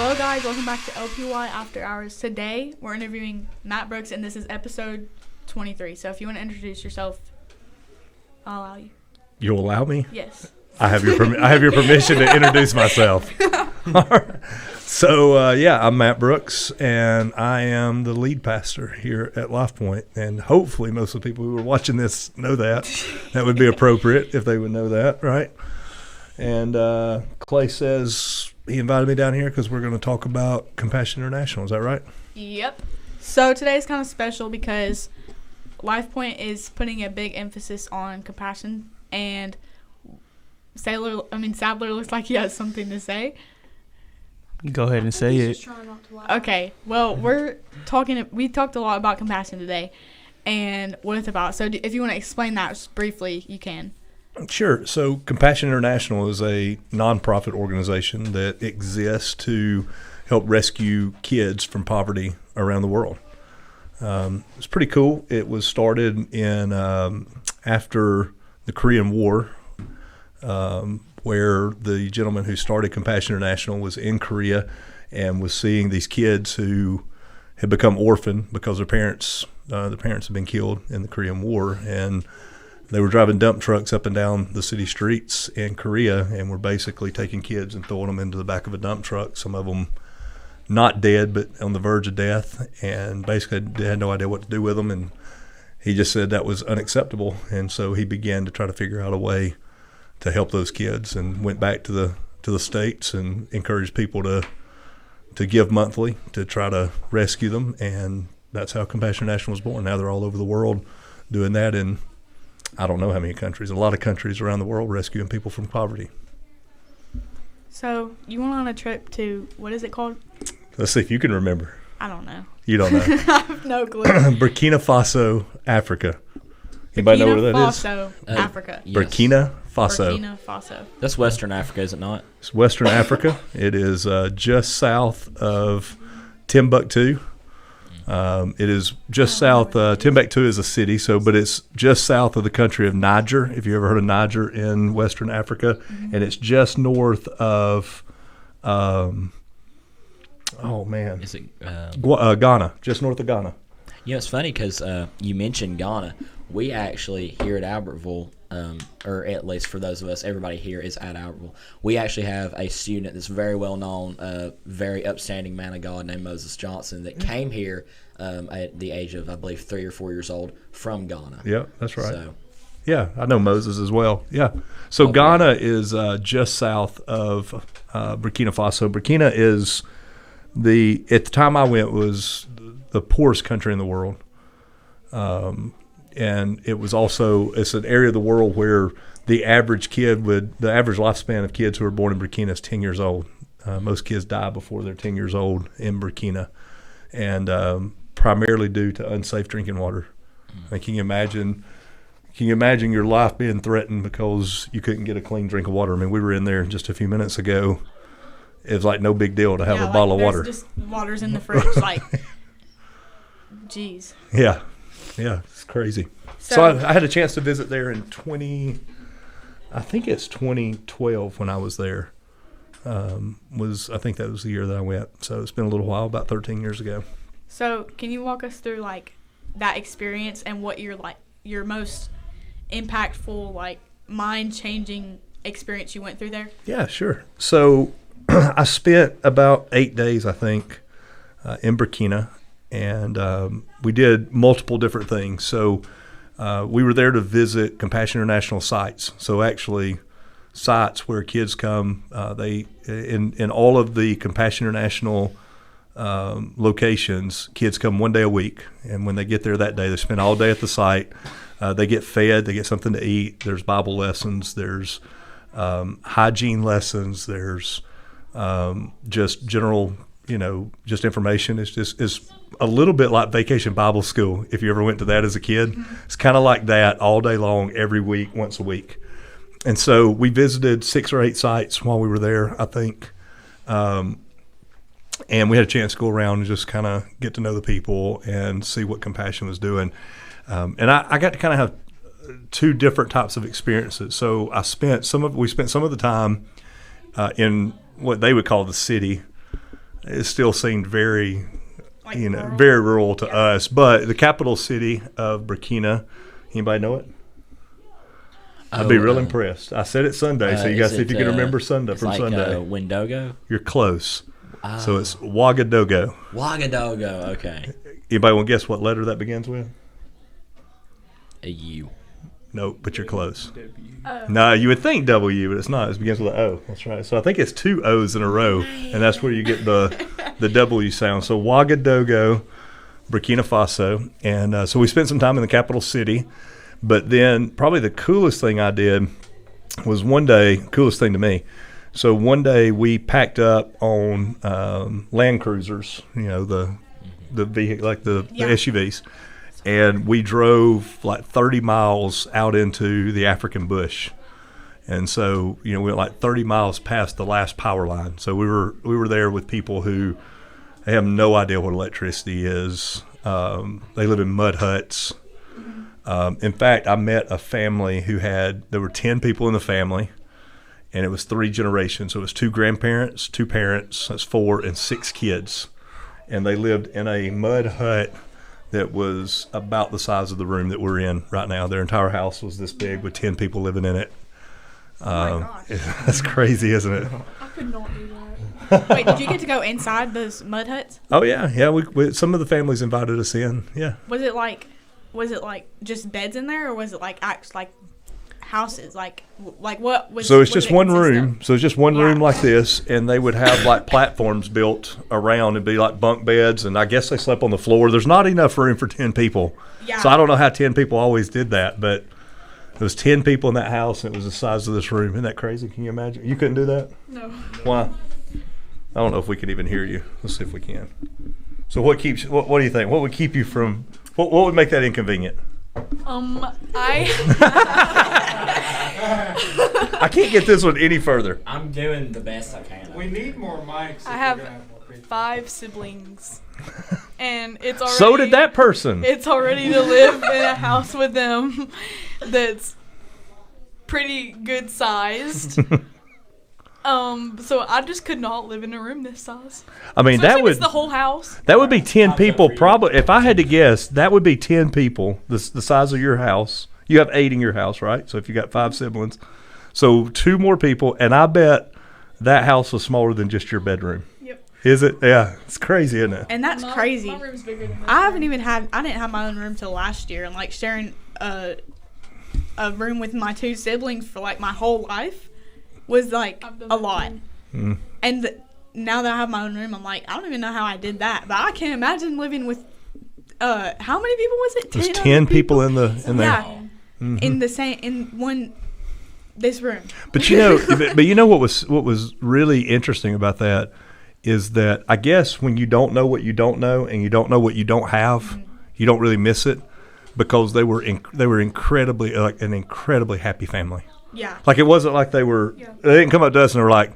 Hello guys, welcome back to LPY After Hours. Today we're interviewing Matt Brooks and this is episode 23. So if you want to introduce yourself, I'll allow you. You'll allow me? Yes. I have your permission to introduce myself. All right. So I'm Matt Brooks and I am the lead pastor here at Lifepoint, and hopefully most of the people who are watching this know that. That would be appropriate if they would know that, right? And Clay says he invited me down here because we're going to talk about Compassion International. Is that right? Yep. So today's kind of special because Lifepoint is putting a big emphasis on compassion, and Sadler looks like he has something to say. Go ahead and say it. Okay. Well, we talked a lot about compassion today and what it's about. So if you want to explain that just briefly, you can. Sure. So Compassion International is a nonprofit organization that exists to help rescue kids from poverty around the world. It's pretty cool. It was started in after the Korean War, where the gentleman who started Compassion International was in Korea and was seeing these kids who had become orphaned because their parents had been killed in the Korean War, and they were driving dump trucks up and down the city streets in Korea and were basically taking kids and throwing them into the back of a dump truck, some of them not dead but on the verge of death, and basically they had no idea what to do with them. And he just said that was unacceptable, and so he began to try to figure out a way to help those kids, and went back to the States and encouraged people to give monthly to try to rescue them. And that's how Compassion International was born. Now they're all over the world doing that in I don't know how many countries, a lot of countries around the world, rescuing people from poverty. So you went on a trip to, what is it called? Let's see if you can remember. I don't know. You don't know. I have no clue. Burkina Faso, Africa. Anybody know where that is? Burkina Faso, Africa. Yes. Burkina Faso. Burkina Faso. That's Western Africa, is it not? It's Western Africa. It is just south of Timbuktu. It is just south. Timbuktu is a city, but it's just south of the country of Niger. If you ever heard of Niger in Western Africa, and it's just north of, Is it Ghana? Just north of Ghana. It's funny because you mentioned Ghana. We actually here at Albertville, or at least for those of us, everybody here is at Albertville. We actually have a student that's very well known, very upstanding man of God named Moses Johnson that came here at the age of, I believe, 3 or 4 years old from Ghana. Yeah, that's right. So, yeah, I know Moses as well. Yeah. So Ghana is just south of Burkina Faso. Burkina is at the time I went, was the poorest country in the world. And it was it's an area of the world where the average lifespan of kids who are born in Burkina is 10 years old. Most kids die before they're 10 years old in Burkina, and primarily due to unsafe drinking water. And can you imagine your life being threatened because you couldn't get a clean drink of water? I mean, we were in there just a few minutes ago. It was like no big deal to have a bottle of water. Just water's in the fridge, like, geez. Yeah, it's crazy. So I had a chance to visit there in 2012 when I was there. I think that was the year that I went. So it's been a little while, about 13 years ago. So can you walk us through that experience and what your most impactful, mind-changing experience you went through there? Yeah, sure. So I spent about 8 days, I think, in Burkina. And we did multiple different things. So we were there to visit Compassion International sites. So actually, sites where kids come. In all of the Compassion International locations, kids come 1 day a week. And when they get there that day, they spend all day at the site. They get fed. They get something to eat. There's Bible lessons. There's hygiene lessons. There's just general, just information. It's a little bit like Vacation Bible School, if you ever went to that as a kid. Mm-hmm. It's kind of like that all day long, every week, once a week. And so we visited 6 or 8 sites while we were there, I think. And we had a chance to go around and just kind of get to know the people and see what Compassion was doing. And I got to kind of have 2 different types of experiences. So we spent some of the time in what they would call the city. it still seemed very, Like very rural to us. But the capital city of Burkina, anybody know it? I'd be real impressed. I said it Sunday, so you guys see if you can remember Sunday from Sunday. Wendogo? You're close. So it's Ouagadougou. Ouagadougou, okay. Anybody want to guess what letter that begins with? A U. Nope, but you're close. No, you would think W, but it's not. It begins with an O. That's right. So I think it's 2 O's in a row, and that's where you get the W sound. So Ouagadougou, Burkina Faso. And so we spent some time in the capital city. But then probably the coolest thing I did was one day, coolest thing to me. So one day we packed up on Land Cruisers, the vehicle, like the SUVs. And we drove like 30 miles out into the African bush. And so, we went like 30 miles past the last power line. So we were there with people who have no idea what electricity is. They live in mud huts. In fact, I met a family there were 10 people in the family, and it was 3 generations. So it was 2 grandparents, 2 parents, that's 4, and 6 kids. And they lived in a mud hut that was about the size of the room that we're in right now. Their entire house was this big with 10 people living in it. Oh my gosh. That's crazy, isn't it? I could not do that. Wait, did you get to go inside those mud huts? Oh, yeah. Yeah, we some of the families invited us in, yeah. Was it like just beds in there, or was it like houses? Like what was? So it's what just did it one consist room. of? So it's just one room like this, and they would have like platforms built around and be like bunk beds, and I guess they slept on the floor. There's not enough room for 10 people. Yeah. So I don't know how 10 people always did that, but there was 10 people in that house, and it was the size of this room. Isn't that crazy? Can you imagine? You couldn't do that? No. Why? I don't know if we could even hear you. Let's see if we can. So what do you think? What would keep you from, what would make that inconvenient? I can't get this one any further. I'm doing the best I can. We need more mics. I have 5 siblings, and it's already. So did that person. It's already to live in a house with them that's pretty good sized. So I just could not live in a room this size. I mean, Especially that if would it's the whole house. That would be 10 people probably. If I had to guess, that would be 10 people, the size of your house. You have 8 in your house, right? So if you got 5 siblings. So 2 more people, and I bet that house was smaller than just your bedroom. Yep. Is it? Yeah. It's crazy, isn't it? And that's crazy. My room's bigger than I didn't have my own room till last year, and like sharing a room with my 2 siblings for like my whole life was like a lot. Mm. And now that I have my own room, I'm like, I don't even know how I did that, but I can't imagine living with how many people was it? There's 10 people in there. Yeah. Mm-hmm. In this room. But you know what was really interesting about that is that I guess when you don't know what you don't know and you don't know what you don't have, you don't really miss it, because they were incredibly, like, an incredibly happy family. Yeah. Like, it wasn't like they didn't come up to us and they were like,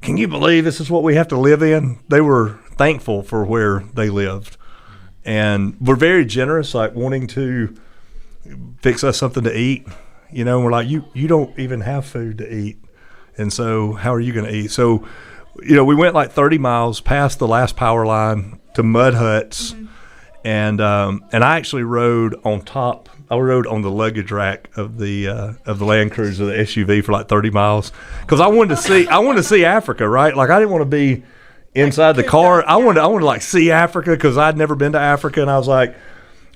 can you believe this is what we have to live in? They were thankful for where they lived, and were very generous, like wanting to fix us something to eat. And we're like, you don't even have food to eat, and so how are you going to eat? So, we went like 30 miles past the last power line to mud huts, and I actually rode on top. I rode on the luggage rack of the Land Cruiser, the SUV, for like 30 miles, because I wanted to see Africa, right? Like, I didn't want to be inside the car. I wanted to like see Africa, because I'd never been to Africa, and I was like,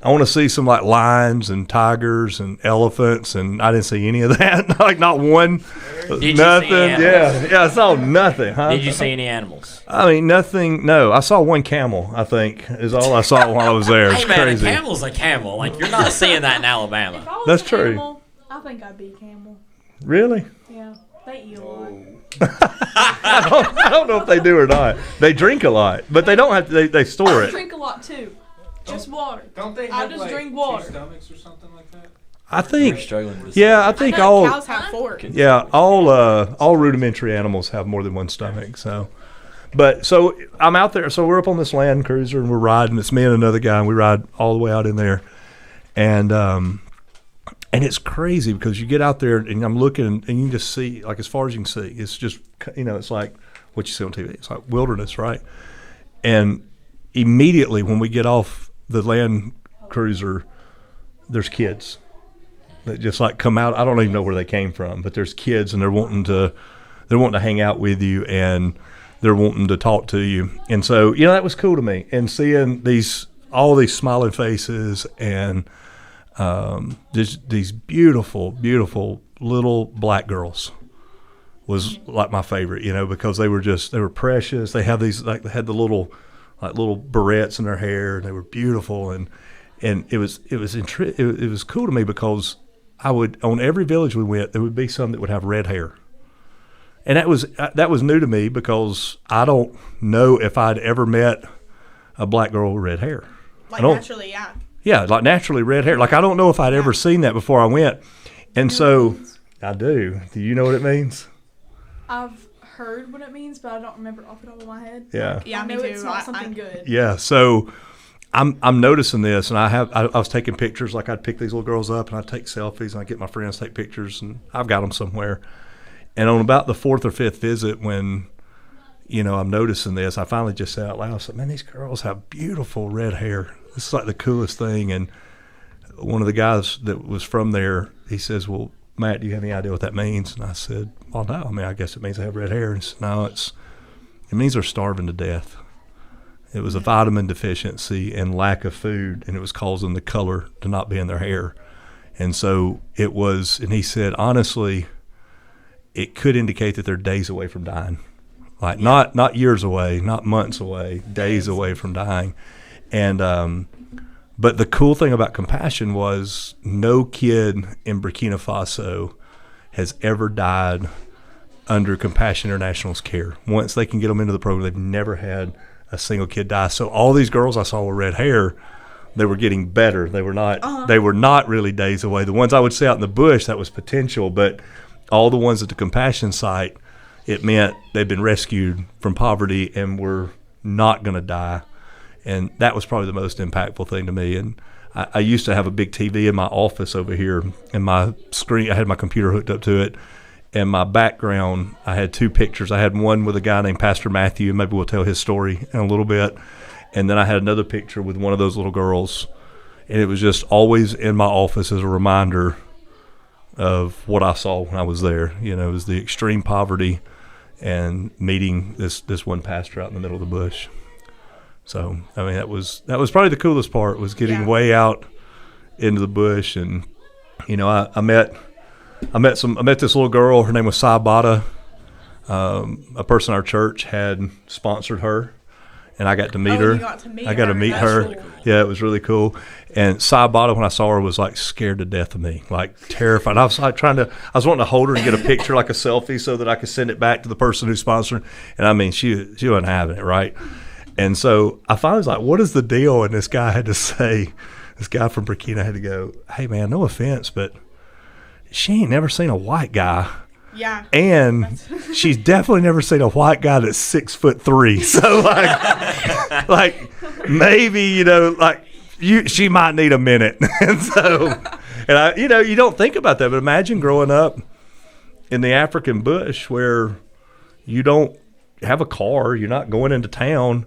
I want to see some like lions and tigers and elephants, and I didn't see any of that. Like, not one. Did nothing. You see any animals? Yeah, I saw nothing. Huh? Did you see any animals? I mean, nothing. No, I saw one camel, I think, is all I saw while I was there. It's Hey man, crazy. a camel's a camel. Like, you're not seeing that in Alabama. If I was That's a true. camel, I think I'd be a camel. Really? Yeah, they eat a lot. I don't know if they do or not. They drink a lot, but they don't have to. They store I it. drink a lot too. Just water. Don't they I have just like drink water. 2 stomachs or something like that? I We're think. struggling with Yeah, I think I know all. cows have 4. Yeah, all rudimentary animals have more than one stomach. So I'm out there. So we're up on this Land Cruiser and we're riding. It's me and another guy, and we ride all the way out in there, and it's crazy because you get out there and I'm looking and you can just see, like, as far as you can see, it's just it's like what you see on TV. It's like wilderness, right? And immediately when we get off the Land Cruiser, there's kids that just like come out. I don't even know where they came from, but there's kids, and they're wanting to hang out with you, and they're wanting to talk to you. And so, that was cool to me. And seeing all these smiling faces, and just these beautiful, beautiful little black girls was like my favorite, because they were precious. They have these, like, they had the little barrettes in their hair, and they were beautiful. And it was cool to me because I would, on every village we went, there would be some that would have red hair. And that was new to me because I don't know if I'd ever met a black girl with red hair. Like naturally, yeah. Yeah, like naturally red hair. Like I don't know if I'd ever seen that before I went. And so I do. Do you know what it means? I've heard what it means, but I don't remember off the top of my head. Yeah. Yeah, I me know too. it's not something good. Yeah. So I'm noticing this, and I was taking pictures. Like I'd pick these little girls up, and I'd take selfies, and I'd get my friends to take pictures, and I've got them somewhere. And on about the fourth or fifth visit, when I'm noticing this, I finally just said out loud, I said, "Man, these girls have beautiful red hair. This is like the coolest thing." And one of the guys that was from there, he says, "Well, Matt, do you have any idea what that means?" And I said, "Well, no. I mean, I guess it means they have red hair." And he said, "No, it means they're starving to death. It was a vitamin deficiency and lack of food, and it was causing the color to not be in their hair." And so it was, and he said, honestly, it could indicate that they're days away from dying. Like not years away, not months away, days away from dying. And but the cool thing about Compassion was no kid in Burkina Faso has ever died under Compassion International's care. Once they can get them into the program, they've never had a single kid die. So all these girls I saw with red hair, they were getting better. They were not they were not really days away. The ones I would see out in the bush, that was potential, but all the ones at the Compassion site, it meant they'd been rescued from poverty and were not going to die. And that was probably the most impactful thing to me. And I used to have a big TV in my office over here, and my screen, I had my computer hooked up to it. And my background, I had two pictures. I had one with a guy named Pastor Matthew, and maybe we'll tell his story in a little bit. And then I had another picture with one of those little girls. And it was just always in my office as a reminder of what I saw when I was there. It was the extreme poverty and meeting this one pastor out in the middle of the bush. So, I mean, that was probably the coolest part, was getting way out into the bush. And, I met this little girl. Her name was Saibata. A person in our church had sponsored her, and I got to meet her. You got to meet I got to meet her. Cool. Yeah, it was really cool. And Saibata, when I saw her, was like scared to death of me, like terrified. I was like I was wanting to hold her and get a picture, like a selfie, so that I could send it back to the person who sponsored. And I mean, she wasn't having it, right? And so I finally was like, "What is the deal?" And this guy had to say, this guy from Burkina had to go, "Hey man, no offense, but she ain't never seen a white guy." Yeah. And she's definitely never seen a white guy that's 6'3". So like maybe, she might need a minute. And so, and you don't think about that, but imagine growing up in the African bush where you don't have a car, you're not going into town,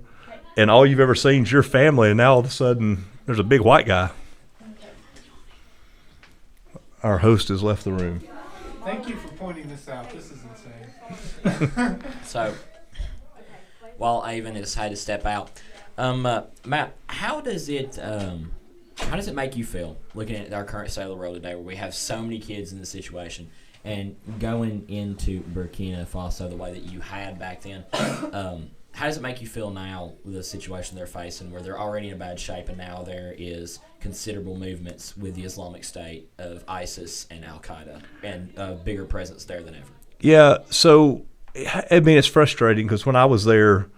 and all you've ever seen is your family, and now all of a sudden there's a big white guy. Our host has left the room. Thank you for pointing this out. This is insane. So, while Avon has had to step out, Matt, how does it make you feel looking at our current state of the world today, where we have so many kids in this situation, and going into Burkina Faso the way that you had back then? How does it make you feel now with the situation they're facing, where they're already in a bad shape, and now there is considerable movements with the Islamic State of ISIS and Al-Qaeda, and a bigger presence there than ever? Yeah, so, I mean, it's frustrating because when I was there,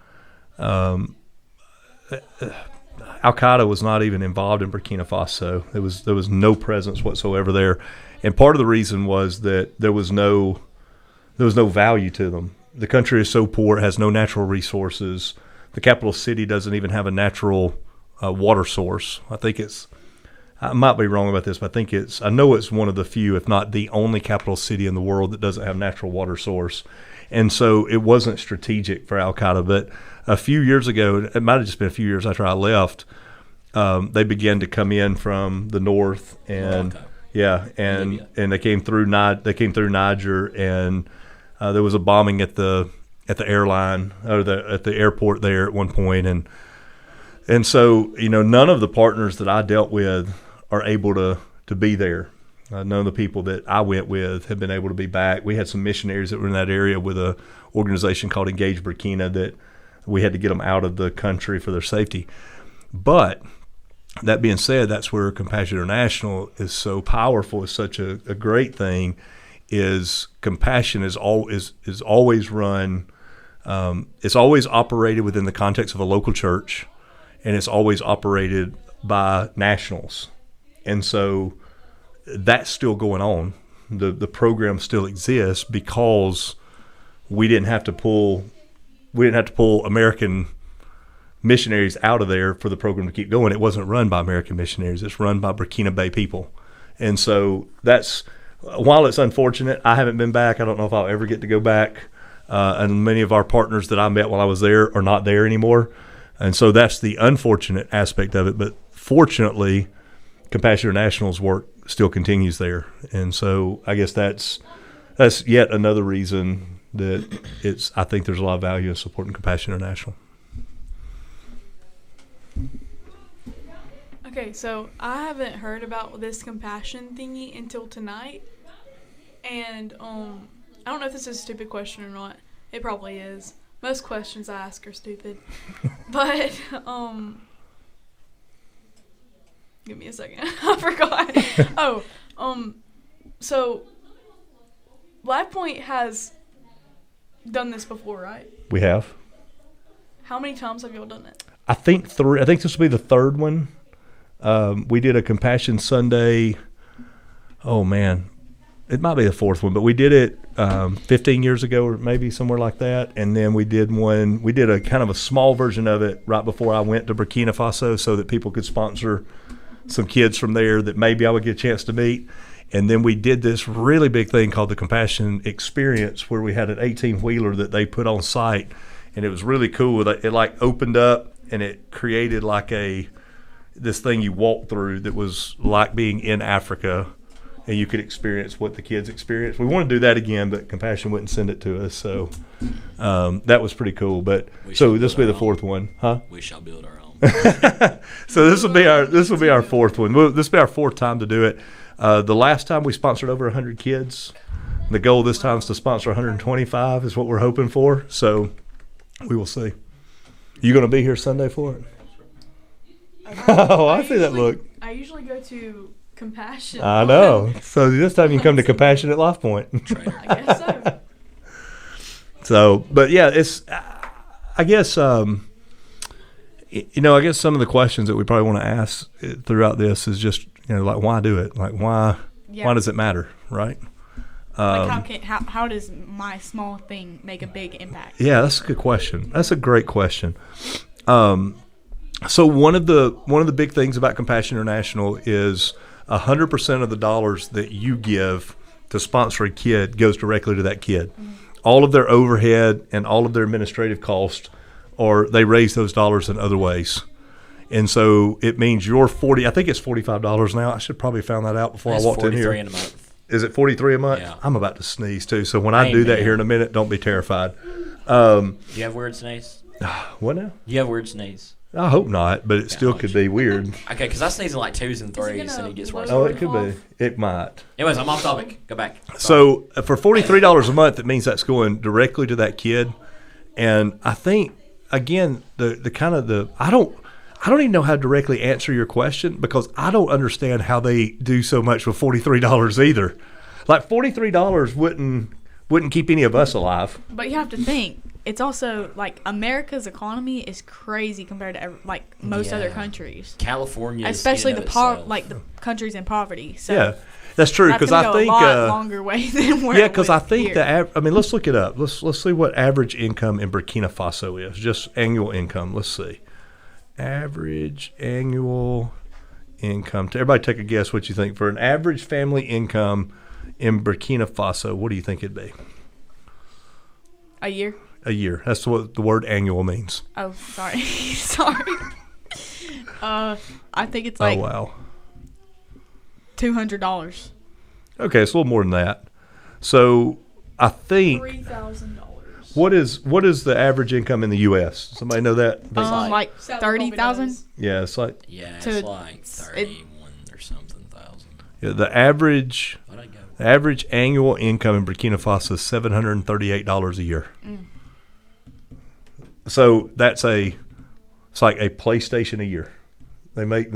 Al-Qaeda was not even involved in Burkina Faso. There was no presence whatsoever there. And part of the reason was that there was no value to them. The country is so poor, it has no natural resources. The capital city doesn't even have a natural water source. I think it's I might be wrong about this, but I know it's one of the few, if not the only capital city in the world that doesn't have natural water source. And so it wasn't strategic for Al-Qaeda. But a few years ago, it might have just been a few years after I left, they began to come in from the north, and and they came through Niger, and there was a bombing at the airline or at the airport there at one point, and so none of the partners that I dealt with are able to be there. None of the people that I went with have been able to be back. We had some missionaries that were in that area with a organization called Engage Burkina that we had to get them out of the country for their safety. But that being said, that's where Compassion International is so powerful. It's such a great thing. Is Compassion is always run. It's always operated within the context of a local church, and it's always operated by nationals. And so that's still going on. The program still exists because we didn't have to pull American missionaries out of there for the program to keep going. It wasn't run by American missionaries. It's run by Burkina Bay people. And so while it's unfortunate, I haven't been back. I don't know if I'll ever get to go back. And many of our partners that I met while I was there are not there anymore. And so that's the unfortunate aspect of it. But fortunately, Compassion International's work still continues there. And so I guess that's yet another reason that I think there's a lot of value in supporting Compassion International. Okay, so I haven't heard about this compassion thingy until tonight. And I don't know if this is a stupid question or not. It probably is. Most questions I ask are stupid. But give me a second. I forgot. So Lifepoint has done this before, right? We have. How many times have y'all done it? I think 3. I think this will be the third one. We did a Compassion Sunday. Oh man, it might be the fourth one, but we did it 15 years ago or maybe somewhere like that. And then we did a kind of a small version of it right before I went to Burkina Faso so that people could sponsor some kids from there that maybe I would get a chance to meet. And then we did this really big thing called the Compassion Experience, where we had an 18-wheeler that they put on site, and it was really cool. It like opened up and it created like this thing you walked through that was like being in Africa, and you could experience what the kids experienced. We want to do that again, but Compassion wouldn't send it to us, so that was pretty cool. But so this will be the fourth one, huh? We shall build our own. So this will be our fourth one. This will be our fourth time to do it. The last time we sponsored over 100 kids. The goal this time is to sponsor 125 is what we're hoping for. So we will see. You going to be here Sunday for it? Oh, I see that look. I usually go to Compassion. I know. So this time you can come to Compassion at Lifepoint. I guess so. So, but yeah, it's. I guess. I guess some of the questions that we probably want to ask throughout this is just like why do it? Like why does it matter, right? How does my small thing make a big impact? Yeah, that's a good question. That's a great question. So one of the big things about Compassion International is 100% of the dollars that you give to sponsor a kid goes directly to that kid. Mm-hmm. All of their overhead and all of their administrative costs, or they raise those dollars in other ways. And so it means I think it's $45 now. I should probably found that out before I walked in here. $43 a month. Is it $43 a month? Yeah. I'm about to sneeze too. So when I do that here in a minute, don't be terrified. Do you have weird sneeze? What now? You have weird sneeze? I hope not, but it still could be weird. Okay, because I sneeze in like 2s and 3s and it gets worse. Oh, it could be. It might. Anyways, I'm off topic. Go back. So for $43 a month, it means that's going directly to that kid. And I think, again, I don't even know how to directly answer your question because I don't understand how they do so much with $43 either. Like $43 wouldn't keep any of us alive. But you have to think, it's also like America's economy is crazy compared to most other countries. California, especially the countries in poverty. So yeah, that's true. Because I think a lot longer way than where. Yeah, because I think let's look it up. Let's see what average income in Burkina Faso is. Just annual income. Let's see. Average annual income. Everybody take a guess what you think. For an average family income in Burkina Faso, what do you think it'd be? A year. A year. That's what the word annual means. Oh, sorry. Sorry. I think it's like oh, wow. $200. Okay, it's a little more than that. So I think $3,000. what is the average income in the U.S.? Somebody know that? Like 30,000. Yeah, it's like Yeah, To- it's like 31 or something thousand. yeah, the average annual income in Burkina Faso is $738 a year. So it's like a PlayStation a year. They make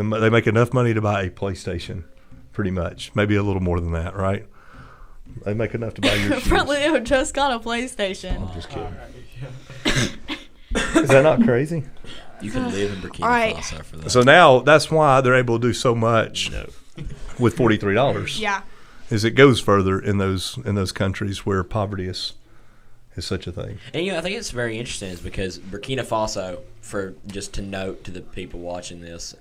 enough money to buy a PlayStation, pretty much. Maybe a little more than that, right? They make enough to buy your shoes. Leo just got a PlayStation. I'm just kidding. Is that not crazy? You can live in Burkina Alright. Faso for that. So now that's why they're able to do so much with $43. Yeah. Is it goes further in those countries where poverty is such a thing. And I think it's very interesting is because Burkina Faso, for just to note to the people watching this,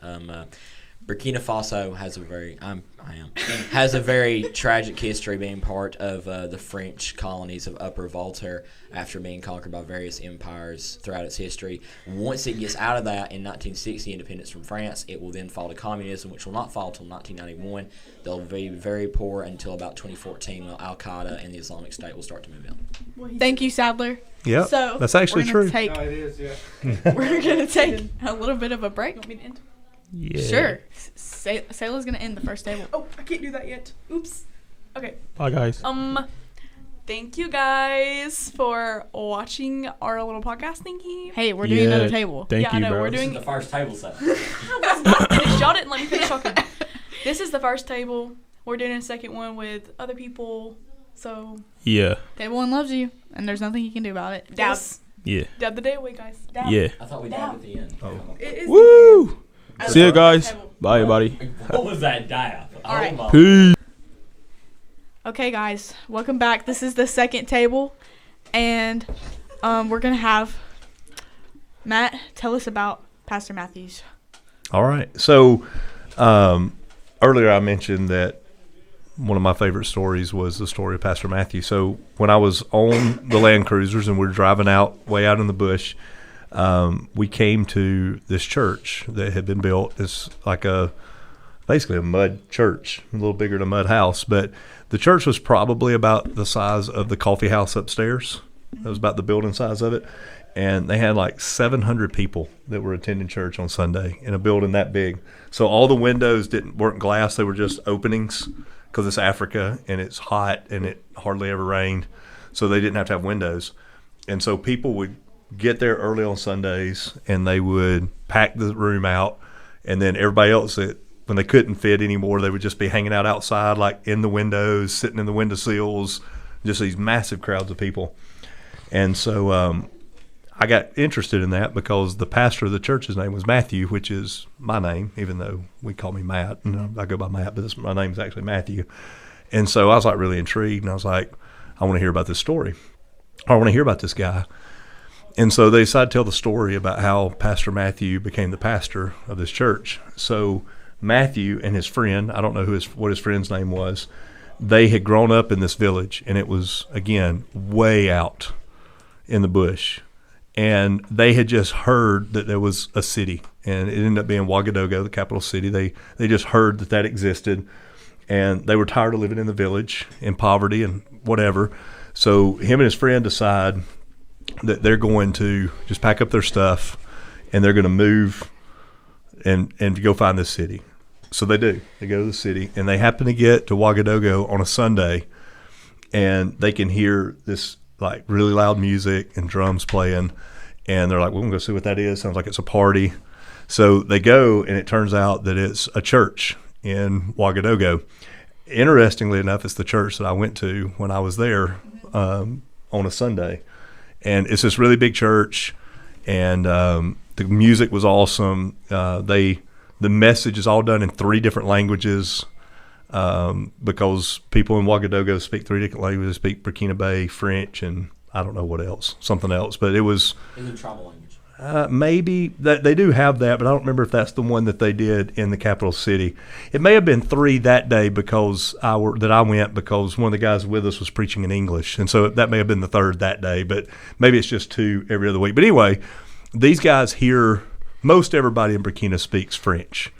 Burkina Faso has a very tragic history, being part of the French colonies of Upper Volta after being conquered by various empires throughout its history. Once it gets out of that in 1960, independence from France, it will then fall to communism, which will not fall until 1991. They'll be very poor until about 2014, when Al Qaeda and the Islamic State will start to move in. Thank you, Sadler. Yeah, So that's actually we're gonna true. No, it is, yeah. We're going to take a little bit of a break. Want me to end? Yeah. Sure. Sayla's going to end the first table. Oh, I can't do that yet. Oops. Okay. Bye, guys. Thank you guys for watching our little podcast thingy. Hey, we're doing another table. Thank Yeah, I you, know, bro. we're doing- the first table set. I was not finished. Y'all didn't let me finish talking. This is the first table. We're doing a second one with other people. So, Yeah. Table one loves you, and there's nothing you can do about it. Dab. yes. Yeah. Dab the day away, guys. Dab. Yeah. I thought we died at the end. It is Woo! the end. See you guys. Table. Bye, everybody. What was that dab? All right. my. Peace. Okay, guys, welcome back. This is the second table, and we're going to have Matt tell us about Pastor Matthews. All right. So earlier I mentioned that one of my favorite stories was the story of Pastor Matthew. So when I was on the Land Cruisers and we were driving way out in the bush, we came to this church that had been built. It's like basically a mud church, a little bigger than a mud house. But the church was probably about the size of the coffee house upstairs. That was about the building size of it. And they had like 700 people that were attending church on Sunday in a building that big. So all the windows weren't glass. They were just openings because it's Africa and it's hot and it hardly ever rained. So they didn't have to have windows. And so people would get there early on Sundays and they would pack the room out. And then everybody else, when they couldn't fit anymore, they would just be hanging out outside, like in the windows, sitting in the windowsills, just these massive crowds of people. And so I got interested in that because the pastor of the church's name was Matthew, which is my name, even though we call me Matt. And I go by Matt, but my name is actually Matthew. And so I was like really intrigued, and I was like, I want to hear about this story. I want to hear about this guy. And so they decided to tell the story about how Pastor Matthew became the pastor of this church. So Matthew and his friend, I don't know what his friend's name was, they had grown up in this village, and it was, again, way out in the bush. And they had just heard that there was a city, and it ended up being Ouagadougou, the capital city. They just heard that existed, and they were tired of living in the village in poverty and whatever. So him and his friend decide that they're going to just pack up their stuff, and they're going to move and go find this city. So they do. They go to the city, and they happen to get to Ouagadougou on a Sunday, and they can hear this like really loud music and drums playing, and they're like, we're going to go see what that is. Sounds like it's a party. So they go, and it turns out that it's a church in Ouagadougou. Interestingly enough, it's the church that I went to when I was there on a Sunday. And it's this really big church, and the music was awesome. The message is all done in 3 different languages, because people in Ouagadougou speak 3 different languages, speak Burkina Faso, French, and I don't know what else, something else. But it was It's a tribal language. Maybe they do have that, but I don't remember if that's the one that they did in the capital city. It may have been 3 that day because I went because one of the guys with us was preaching in English, and so that may have been the 3rd that day. But maybe it's just 2 every other week. But anyway, these guys here, most everybody in Burkina speaks French,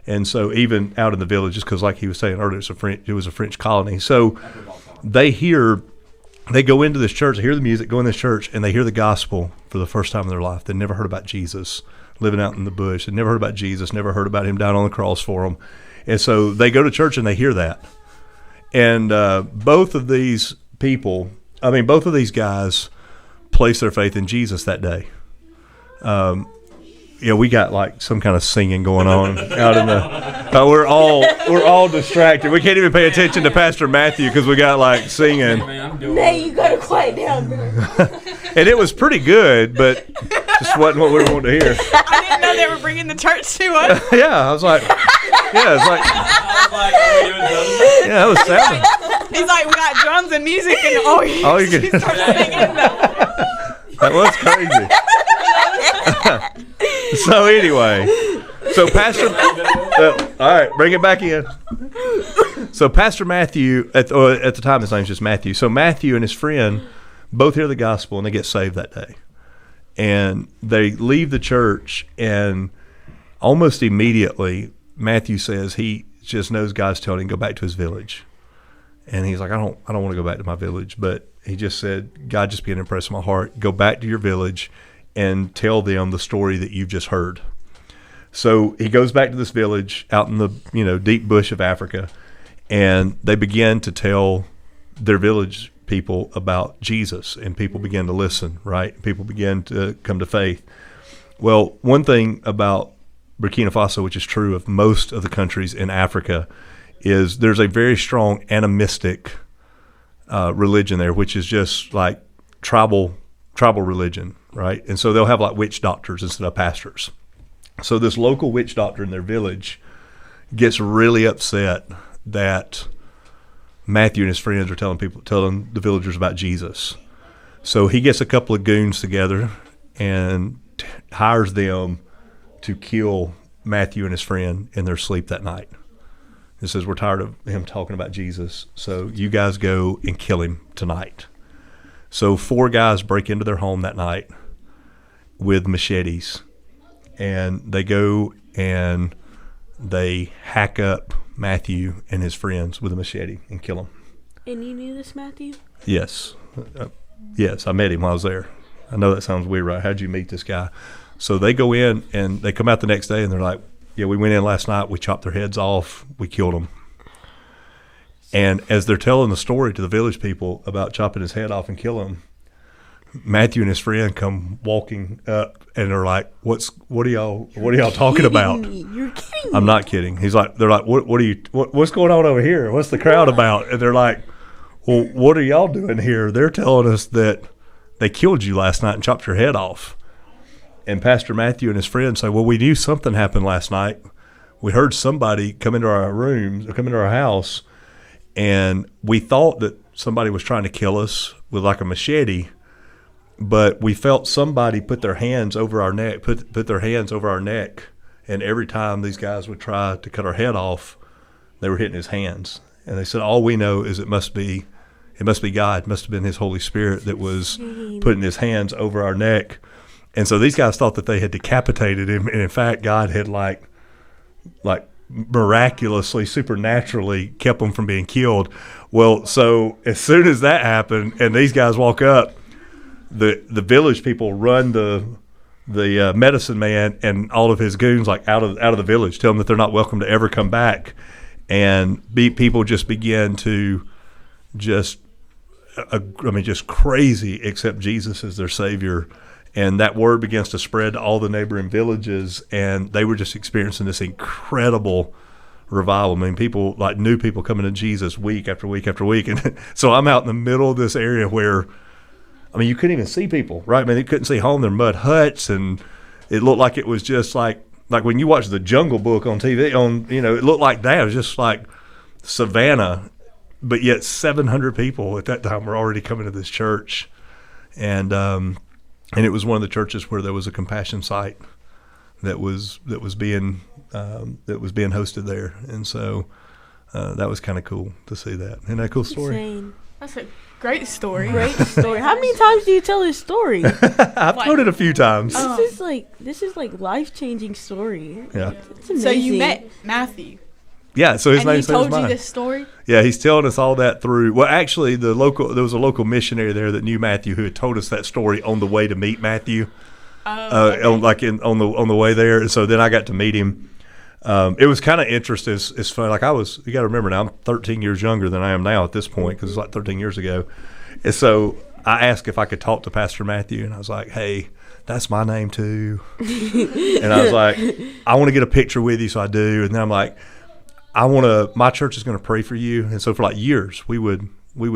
and so even out in the villages, because like he was saying earlier, it was a French colony. So they go into this church, they hear the music, go in this church, and they hear the gospel for the first time in their life. They never heard about Jesus living out in the bush. They never heard about Jesus, never heard about him dying on the cross for them. And so they go to church and they hear that. And both of these guys place their faith in Jesus that day. We got like some kind of singing going on out in the. We're all distracted. We can't even pay attention to Pastor Matthew because we got like singing. Nay, you gotta quiet down, bro. And it was pretty good, but just wasn't what we wanted to hear. I didn't know they were bringing the church to us. Yeah, I was like, yeah, it was sounding. He's like, we got drums and music, and he starts singing. That was crazy. So anyway, Pastor, all right, bring it back in. So Pastor Matthew, at the time his name's just Matthew. So Matthew and his friend both hear the gospel and they get saved that day. And they leave the church, and almost immediately Matthew says he just knows God's telling him to go back to his village. And he's like, I don't want to go back to my village, but he just said, God just being impressed in my heart, go back to your village and tell them the story that you've just heard. So he goes back to this village out in the deep bush of Africa, and they begin to tell their village people about Jesus, and people begin to listen, right? People begin to come to faith. Well, one thing about Burkina Faso, which is true of most of the countries in Africa, is there's a very strong animistic religion there, which is just like tribal religion, right? And so they'll have like witch doctors instead of pastors. So this local witch doctor in their village gets really upset that Matthew and his friends are telling the villagers about Jesus. So he gets a couple of goons together and hires them to kill Matthew and his friend in their sleep that night. He says, we're tired of him talking about Jesus, so you guys go and kill him tonight. So 4 guys break into their home that night with machetes, and they go and they hack up Matthew and his friends with a machete and kill them. And you knew this, Matthew? Yes. Yes, I met him while I was there. I know that sounds weird, right? How'd you meet this guy? So they go in, and they come out the next day, and they're like, yeah, we went in last night, we chopped their heads off, we killed them. And as they're telling the story to the village people about chopping his head off and killing him, Matthew and his friend come walking up, and they're like, "What are y'all talking about?" You're kidding me. I'm not kidding. They're like, what's going on over here? What's the crowd about? And they're like, well, what are y'all doing here? They're telling us that they killed you last night and chopped your head off. And Pastor Matthew and his friends say, well, we knew something happened last night. We heard somebody come into our rooms or come into our house, and we thought that somebody was trying to kill us with like a machete, but we felt somebody put their hands over our neck, put their hands over our neck, and every time these guys would try to cut our head off, they were hitting his hands. And they said, all we know is it must be God. It must have been his Holy Spirit that was putting his hands over our neck. And so these guys thought that they had decapitated him, and in fact, God had like miraculously, supernaturally kept them from being killed. Well, so as soon as that happened, and these guys walk up, the village people run the medicine man and all of his goons like out of the village, tell them that they're not welcome to ever come back, and people just begin to just crazy accept Jesus as their Savior. And that word begins to spread to all the neighboring villages, and they were just experiencing this incredible revival. I mean, people like new people coming to Jesus week after week after week. And so I'm out in the middle of this area where, I mean, you couldn't even see people, right? I mean, you couldn't see home. They're mud huts, and it looked like it was just like when you watch the Jungle Book on TV, it looked like that. It was just like savannah, but yet 700 people at that time were already coming to this church. And and it was one of the churches where there was a compassion site that was being hosted there, and so that was kind of cool to see that. Isn't that a cool story? Insane. That's a great story. Great story. How many times do you tell this story? I've told it a few times. This is like life-changing story. Yeah. It's amazing. So you met Matthew, Yeah, so his and he name's told you mine. this story. Yeah, he's telling us all that through. Well, actually, there was a local missionary there that knew Matthew who had told us that story on the way to meet Matthew. Okay. On the way there. And so then I got to meet him. It was kind of interesting. It's funny. Like you got to remember now, I'm 13 years younger than I am now at this point because it's like 13 years ago. And so I asked if I could talk to Pastor Matthew, and I was like, "Hey, that's my name too." And I was like, "I want to get a picture with you," so I do. And then I'm like, my church is going to pray for you. And so for like years, we would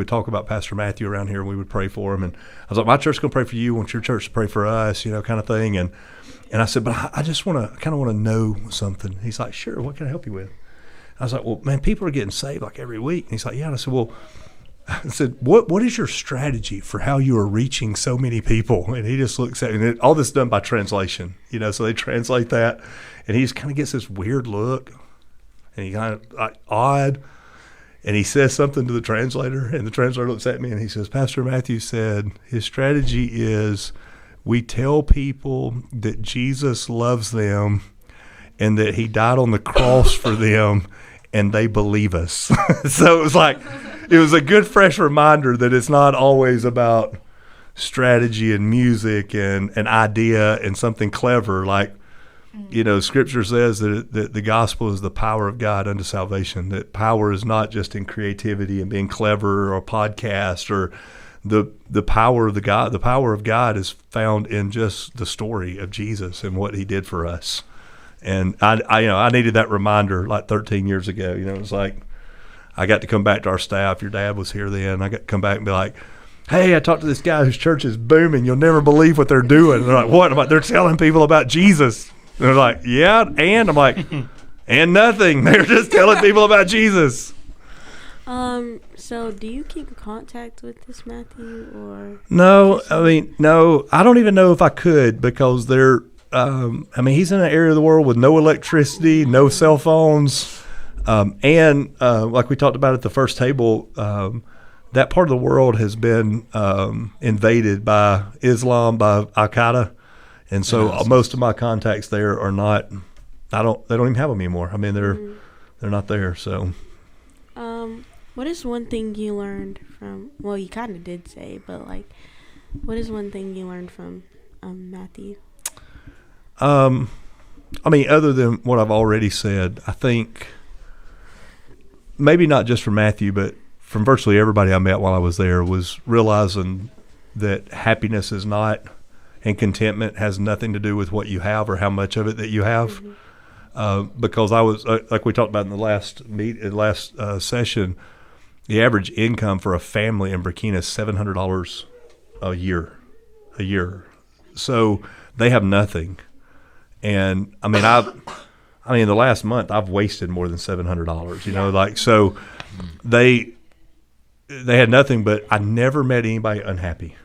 talk about Pastor Matthew around here, and we would pray for him. And I was like, my church is going to pray for you. I want your church to pray for us, kind of thing. And I said, but I just kind of want to know something. He's like, sure, what can I help you with? I was like, well, man, people are getting saved like every week. And he's like, yeah. And I said, what is your strategy for how you are reaching so many people? And he just looks at me, and all this is done by translation, so they translate that. And he just kind of gets this weird look. And he kind of like odd, and he says something to the translator, and the translator looks at me and he says, Pastor Matthew said his strategy is we tell people that Jesus loves them and that he died on the cross for them, and they believe us. So it was a good fresh reminder that it's not always about strategy and music and an idea and something clever. Like, Scripture says that the gospel is the power of God unto salvation. That power is not just in creativity and being clever or podcast or the power of God. The power of God is found in just the story of Jesus and what he did for us. And I needed that reminder like 13 years ago. It was like I got to come back to our staff. Your dad was here then. I got to come back and be like, hey, I talked to this guy whose church is booming. You'll never believe what they're doing. And they're like, what? I'm like, they're telling people about Jesus. And they're like, yeah, and I'm like, and nothing. They're just telling people about Jesus. So do you keep in contact with this Matthew or? No, no, I don't even know if I could because he's in an area of the world with no electricity, no cell phones. And like we talked about at the first table, that part of the world has been invaded by Islam, by Al-Qaeda. And so most of my contacts there are not. They don't even have them anymore. They're not there. So, what is one thing you learned from? Well, you kind of did say, but what is one thing you learned from Matthew? Other than what I've already said, I think maybe not just from Matthew, but from virtually everybody I met while I was there, was realizing that happiness is not. And contentment has nothing to do with what you have or how much of it that you have. Because I was, like we talked about in the last session, the average income for a family in Burkina is $700 a year. So they have nothing. And in the last month I've wasted more than $700. So they had nothing, but I never met anybody unhappy.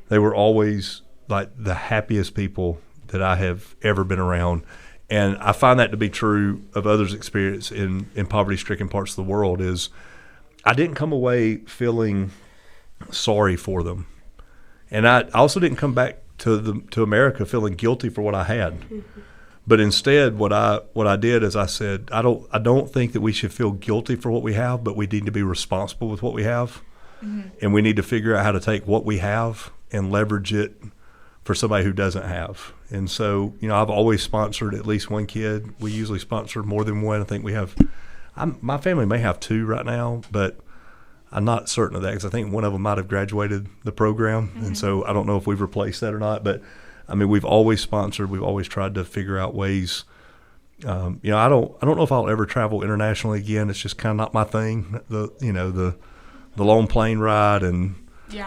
They were always like the happiest people that I have ever been around. And I find that to be true of others' experience in poverty-stricken parts of the world is I didn't come away feeling sorry for them. And I also didn't come back to America feeling guilty for what I had. Mm-hmm. But instead, what I did is I said, I don't think that we should feel guilty for what we have, but we need to be responsible with what we have. Mm-hmm. And we need to figure out how to take what we have and leverage it for somebody who doesn't have. And so, I've always sponsored at least one kid. We usually sponsor more than one. I think we have, my family may have two right now, but I'm not certain of that because I think one of them might have graduated the program. Mm-hmm. And so I don't know if we've replaced that or not. But, we've always sponsored. We've always tried to figure out ways. I don't know if I'll ever travel internationally again. It's just kind of not my thing. The long plane ride and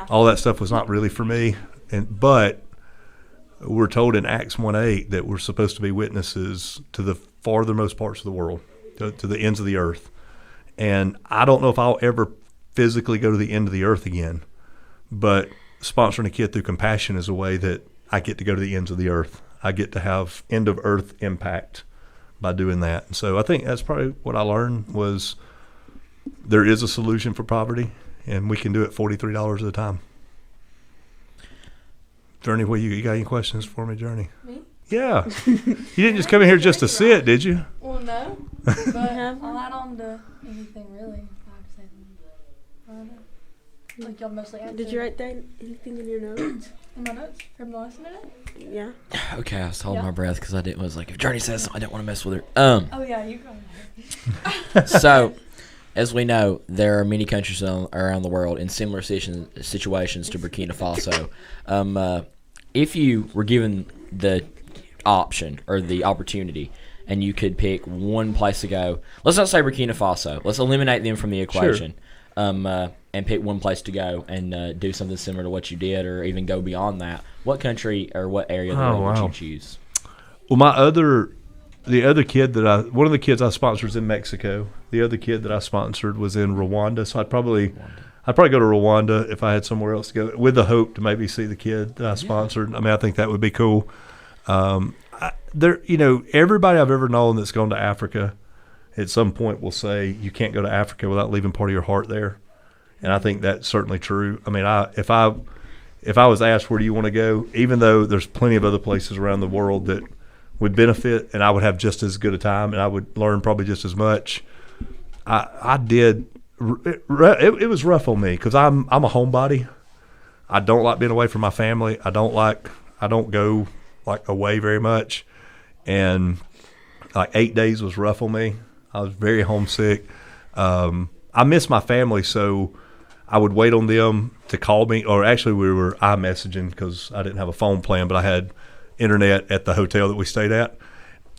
all that stuff was not really for me. But we're told in Acts 1:8 that we're supposed to be witnesses to the farthermost parts of the world, to the ends of the earth. And I don't know if I'll ever physically go to the end of the earth again. But sponsoring a kid through compassion is a way that I get to go to the ends of the earth. I get to have end of earth impact by doing that. And so I think that's probably what I learned was there is a solution for poverty, and we can do it $43 at a time. Journey, you got any questions for me, Journey? Me? Yeah. You didn't just come in here just to sit, did you? Well, no. But I'll add on to anything really. I don't know. Like y'all mostly answered. Did you write down anything in your notes? In my notes from the last minute? Yeah. Okay, I was holding Yeah. my breath because I was like, if Journey says something, I didn't want to mess with her. Oh yeah, you go ahead. So, as we know, there are many countries around the world in similar situations to Burkina Faso. If you were given the option or the opportunity and you could pick one place to go, let's not say Burkina Faso. Let's eliminate them from the equation. Sure. And pick one place to go and do something similar to what you did or even go beyond that. What country or what area of the world would you choose? Well, the other kid one of the kids I sponsored is in Mexico. The other kid that I sponsored was in Rwanda. So I'd probably go to Rwanda if I had somewhere else to go, with the hope to maybe see the kid that I sponsored. I mean, I think that would be cool. Everybody I've ever known that's gone to Africa at some point will say you can't go to Africa without leaving part of your heart there. And I think that's certainly true. I mean, if I was asked where do you want to go, even though there's plenty of other places around the world that would benefit and I would have just as good a time and I would learn probably just as much, it was rough on me because I'm a homebody. I don't like being away from my family. I don't go like away very much. And like 8 days was rough on me. I was very homesick. I miss my family, so I would wait on them to call me, or actually we were iMessaging because I didn't have a phone plan, but I had internet at the hotel that we stayed at.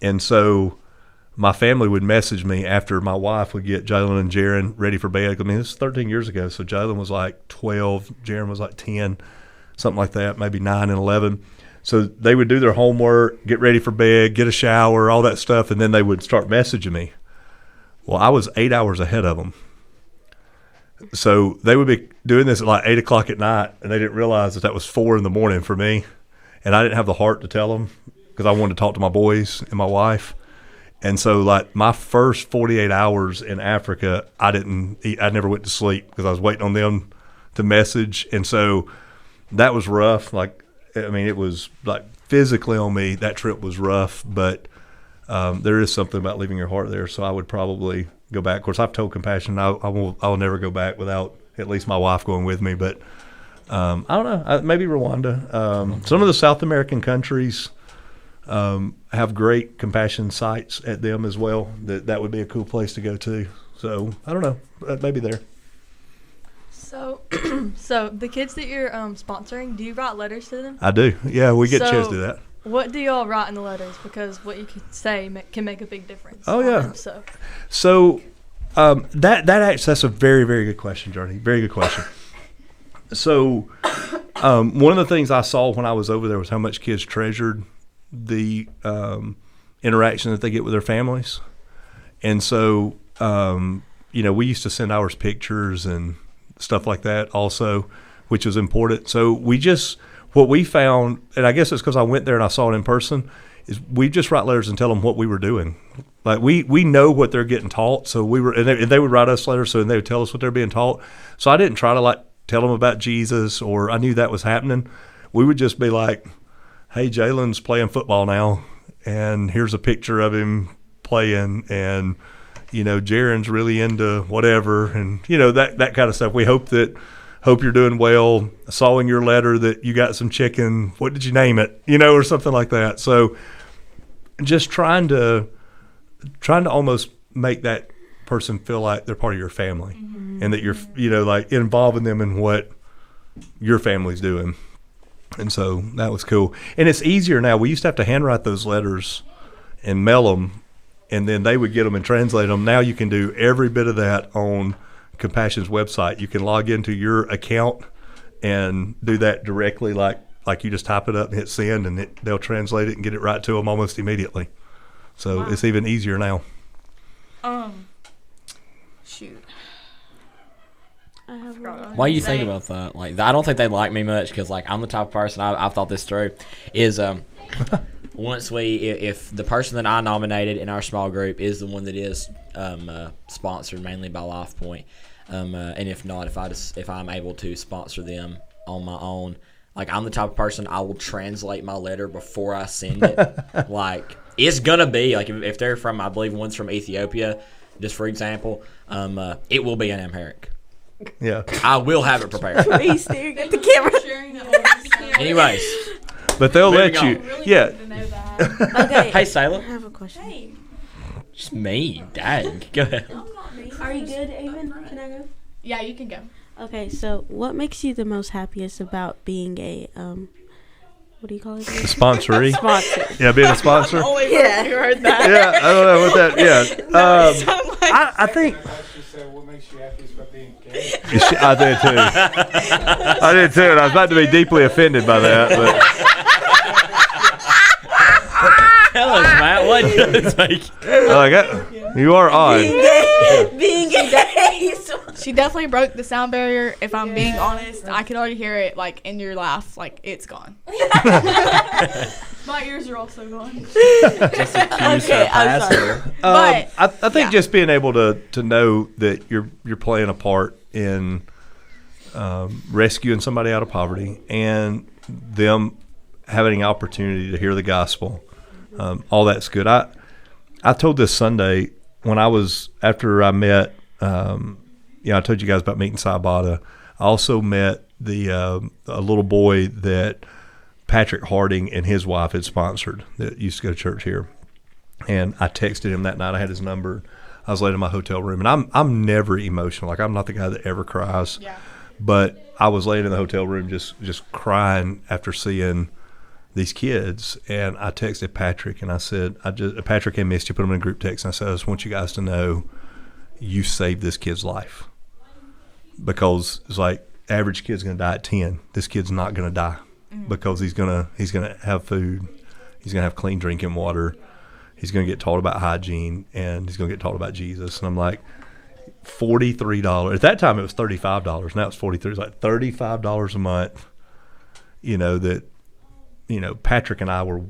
And so my family would message me after my wife would get Jalen and Jaron ready for bed. I mean, this is 13 years ago, so Jalen was like 12, Jaron was like 10, something like that, maybe 9 and 11. So they would do their homework, get ready for bed, get a shower, all that stuff, and then they would start messaging me. Well, I was 8 hours ahead of them. So they would be doing this at like 8 o'clock at night, and they didn't realize that was 4 in the morning for me. And I didn't have the heart to tell them because I wanted to talk to my boys and my wife. And so like my first 48 hours in Africa, I never went to sleep because I was waiting on them to message. And so that was rough. Like, I mean, it was like physically on me, that trip was rough, but there is something about leaving your heart there. So I would probably go back. Of course, I've told Compassion I will never go back without at least my wife going with me. But I don't know, maybe Rwanda. Some of the South American countries have great Compassion sites at them as well. That would be a cool place to go to. So I don't know, maybe there. So, so the kids that you're sponsoring, do you write letters to them? I do. Yeah, we get a chance to do that. What do y'all write in the letters? Because what you can say can make a big difference. Oh yeah. Them, so that's a very, very good question, Journey. Very good question. So one of the things I saw when I was over there was how much kids treasured the interaction that they get with their families, and so we used to send ours pictures and stuff like that also, which was important. So what we found, and I guess it's because I went there and I saw it in person, is we just write letters and tell them what we were doing. Like we know what they're getting taught, so and they would write us letters, and they would tell us what they're being taught. So I didn't try to like tell them about Jesus, or I knew that was happening. We would just be like, "Hey, Jalen's playing football now, and here's a picture of him playing, and Jaren's really into whatever, and that kind of stuff. We hope you're doing well. I saw in your letter that you got some chicken. What did you name it? Or something like that. So just trying to almost make that person feel like they're part of your family, and that you're, like involving them in what your family's doing. And so that was cool. And it's easier now. We used to have to handwrite those letters and mail them, and then they would get them and translate them. Now you can do every bit of that on Compassion's website. You can log into your account and do that directly, like you just type it up and hit send, and they'll translate it and get it right to them almost immediately. So It's even easier now. Shoot. I have Why do you think about that? Like, I don't think they like me much because, like, I'm the type of person, I've thought this through, is once if the person that I nominated in our small group is the one that is sponsored mainly by Lifepoint, and if not, if I'm able to sponsor them on my own, like, I'm the type of person, I will translate my letter before I send it. Like, it's gonna be like if they're from, I believe one's from Ethiopia, just for example, it will be in Amharic. Yeah. I will have it prepared. Are you staring at the camera? Anyways, But they'll Moving let you. on. Really Yeah. need to know that. Okay. hey, I Sailor. have a question. Just me. Dang. Go ahead. Are you good, Avon? Can I go? Yeah, you can go. Okay, so what makes you the most happiest about being a what do you call it? again? Sponsoree. Sponsor. Yeah, being a sponsor. Only Yeah. you heard that. Yeah, I don't know what that. Yeah. I think I thought you said what makes you happiest about being gay. I did too. I did too, and I was about to be deeply offended by that. But Tell us, Matt. What does it make? like, you are odd. Being gay. She definitely broke the sound barrier. If I'm being honest, I can already hear it like in your laugh. Like it's gone. My ears are also gone. Just accuse Okay, her I'm pastor. But I think yeah. just being able to know that you're playing a part in rescuing somebody out of poverty and them having an opportunity to hear the gospel, all that's good. I told this Sunday when after I met, I told you guys about meeting Saibata. I also met a little boy that Patrick Harding and his wife had sponsored that used to go to church here. And I texted him that night. I had his number. I was laying in my hotel room, and I'm never emotional. Like, I'm not the guy that ever cries. Yeah. But I was laying in the hotel room just crying after seeing these kids. And I texted Patrick, and I said, Patrick had missed you, put him in a group text, and I said, I just want you guys to know you saved this kid's life. Because it's like, average kid's going to die at 10. This kid's not going to die because he's gonna have food. He's going to have clean drinking water. He's going to get taught about hygiene, and he's going to get taught about Jesus. And I'm like, $43. At that time, it was $35. Now it's $43. It's like $35 a month, Patrick and I were,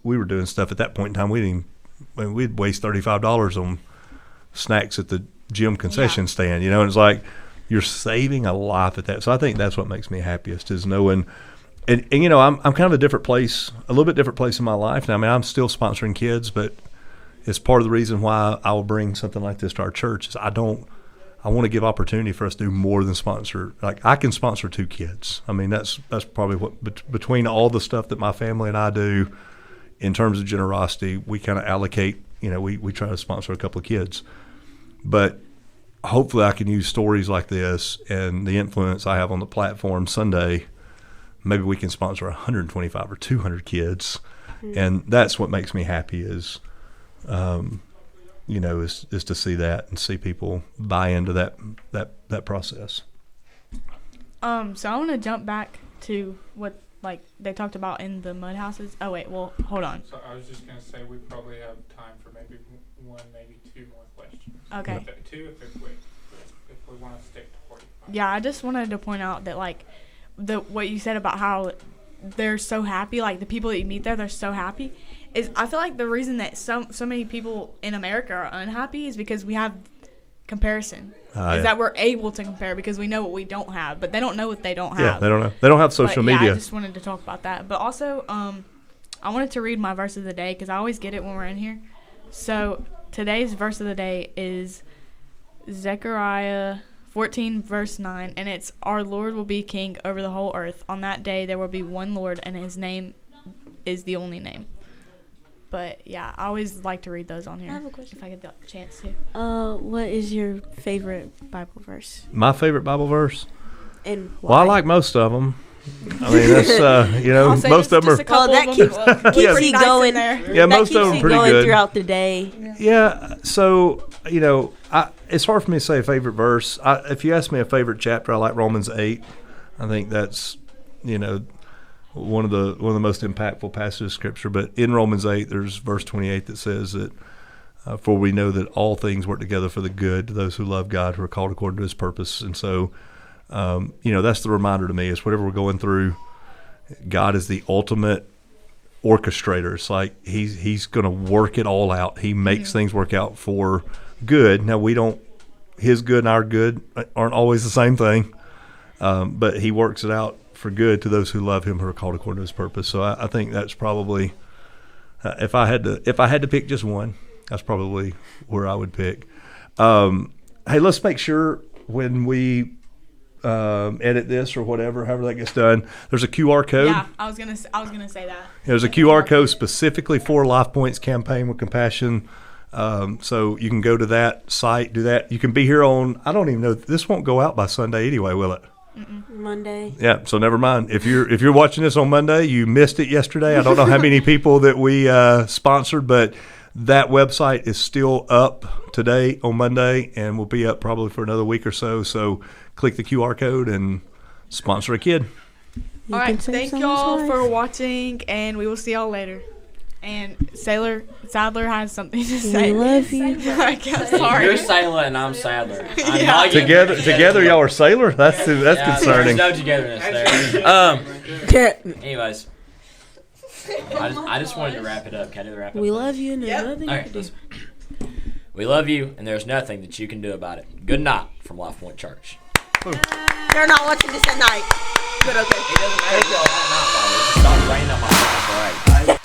we were doing stuff at that point in time. We'd waste $35 on snacks at the gym concession stand, and it's like you're saving a life at that. So I think that's what makes me happiest is knowing, and I'm kind of a little bit different place in my life now. I mean, I'm still sponsoring kids, but it's part of the reason why I will bring something like this to our church is I want to give opportunity for us to do more than sponsor. Like, I can sponsor 2 kids. I mean, that's probably what, between all the stuff that my family and I do in terms of generosity, we kind of allocate, we try to sponsor a couple of kids. But hopefully I can use stories like this and the influence I have on the platform Sunday. Maybe we can sponsor 125 or 200 kids. And that's what makes me happy is to see that and see people buy into that process. So I want to jump back to what like they talked about in the mud houses. Oh wait, well hold on. So I was just gonna say we probably have time for maybe one, maybe 2 more questions. Okay. 2 if they're quick. If we want to stick to 45. Yeah, I just wanted to point out that like what you said about how they're so happy, like the people that you meet there, they're so happy. Is I feel like the reason that so many people in America are unhappy is because we have comparison. Yeah. That we're able to compare because we know what we don't have, but they don't know what they don't have. Yeah, they don't know. They don't have social But, media. Yeah, I just wanted to talk about that. But also, I wanted to read my verse of the day because I always get it when we're in here. So today's verse of the day is Zechariah 14, verse 9, and it's, "Our Lord will be king over the whole earth. On that day there will be one Lord, and his name is the only name." But, yeah, I always like to read those on here. I have a question. If I get the chance to. What is your favorite Bible verse? My favorite Bible verse? And why? Well, I like most of them. I mean, that's, I'll say most of them just are. a couple that of them. keeps Yeah. you Nice in going. there. Yeah, That most keeps of them you pretty going good. throughout the day. Yeah, so, it's hard for me to say a favorite verse. If you ask me a favorite chapter, I like Romans 8. I think that's, one of the most impactful passages of Scripture. But in Romans 8, there's verse 28 that says that For we know that all things work together for the good to those who love God, who are called according to His purpose. And so, that's the reminder to me is whatever we're going through, God is the ultimate orchestrator. It's like He's going to work it all out. He makes things work out for good. Now His good and our good aren't always the same thing, but He works it out for good to those who love Him, who are called according to His purpose. So I think that's probably, if I had to pick just one, that's probably where I would pick. Hey, let's make sure when we edit this or whatever, however that gets done, there's a QR code. Yeah, I was gonna say that. There's a QR code specifically for Lifepoint's campaign with compassion. So you can go to that site, do that. You can be here on, I don't even know, this won't go out by Sunday anyway, will it? Monday. Yeah, so never mind. If you're watching this on Monday, you missed it yesterday. I don't know how many people that we sponsored, but that website is still up today on Monday and will be up probably for another week or so. So click the QR code and sponsor a kid. All right, thank y'all for watching, and we will see y'all later. And Sadler has something to say. We love you. Sorry. You're Sailor and I'm Sadler. I'm Yeah. not getting- Together y'all are sailor? That's concerning. There's no togetherness there. Anyways, I just wanted to wrap it up. Can I do the wrap up? We love you and there's nothing All you right, can do. listen. We love you, and there's nothing that you can do about it. Good night from Lifepoint Church. They're not watching this at night. But okay. It doesn't matter if y'all at night, though. It just started raining on my house, all right?